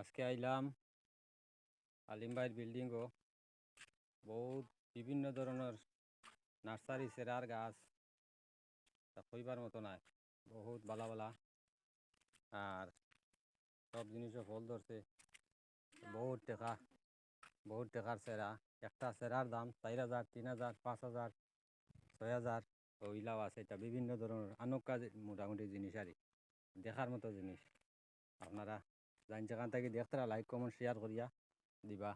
আজকে আইলাম আলিম ভাইয়ের বিল্ডিংও বহুত বিভিন্ন ধরনের নার্সারি সেরার গাছ তা কইবার মতো নাই। বহুত বালা বালা আর সব জিনিসও ফল ধরছে। বহুত টাকার সেরা। একটা সেরার দাম 4,000, 3,000, 5,000, 6,000 ওইলাও আছে। এটা বিভিন্ন ধরনের আনক্কা মোটামুটি জিনিস আর দেখার মতো জিনিস। আপনারা জান যেখান থেকে দেখতারা লাইক কমেন্ট শেয়ার করিয়া দিবা।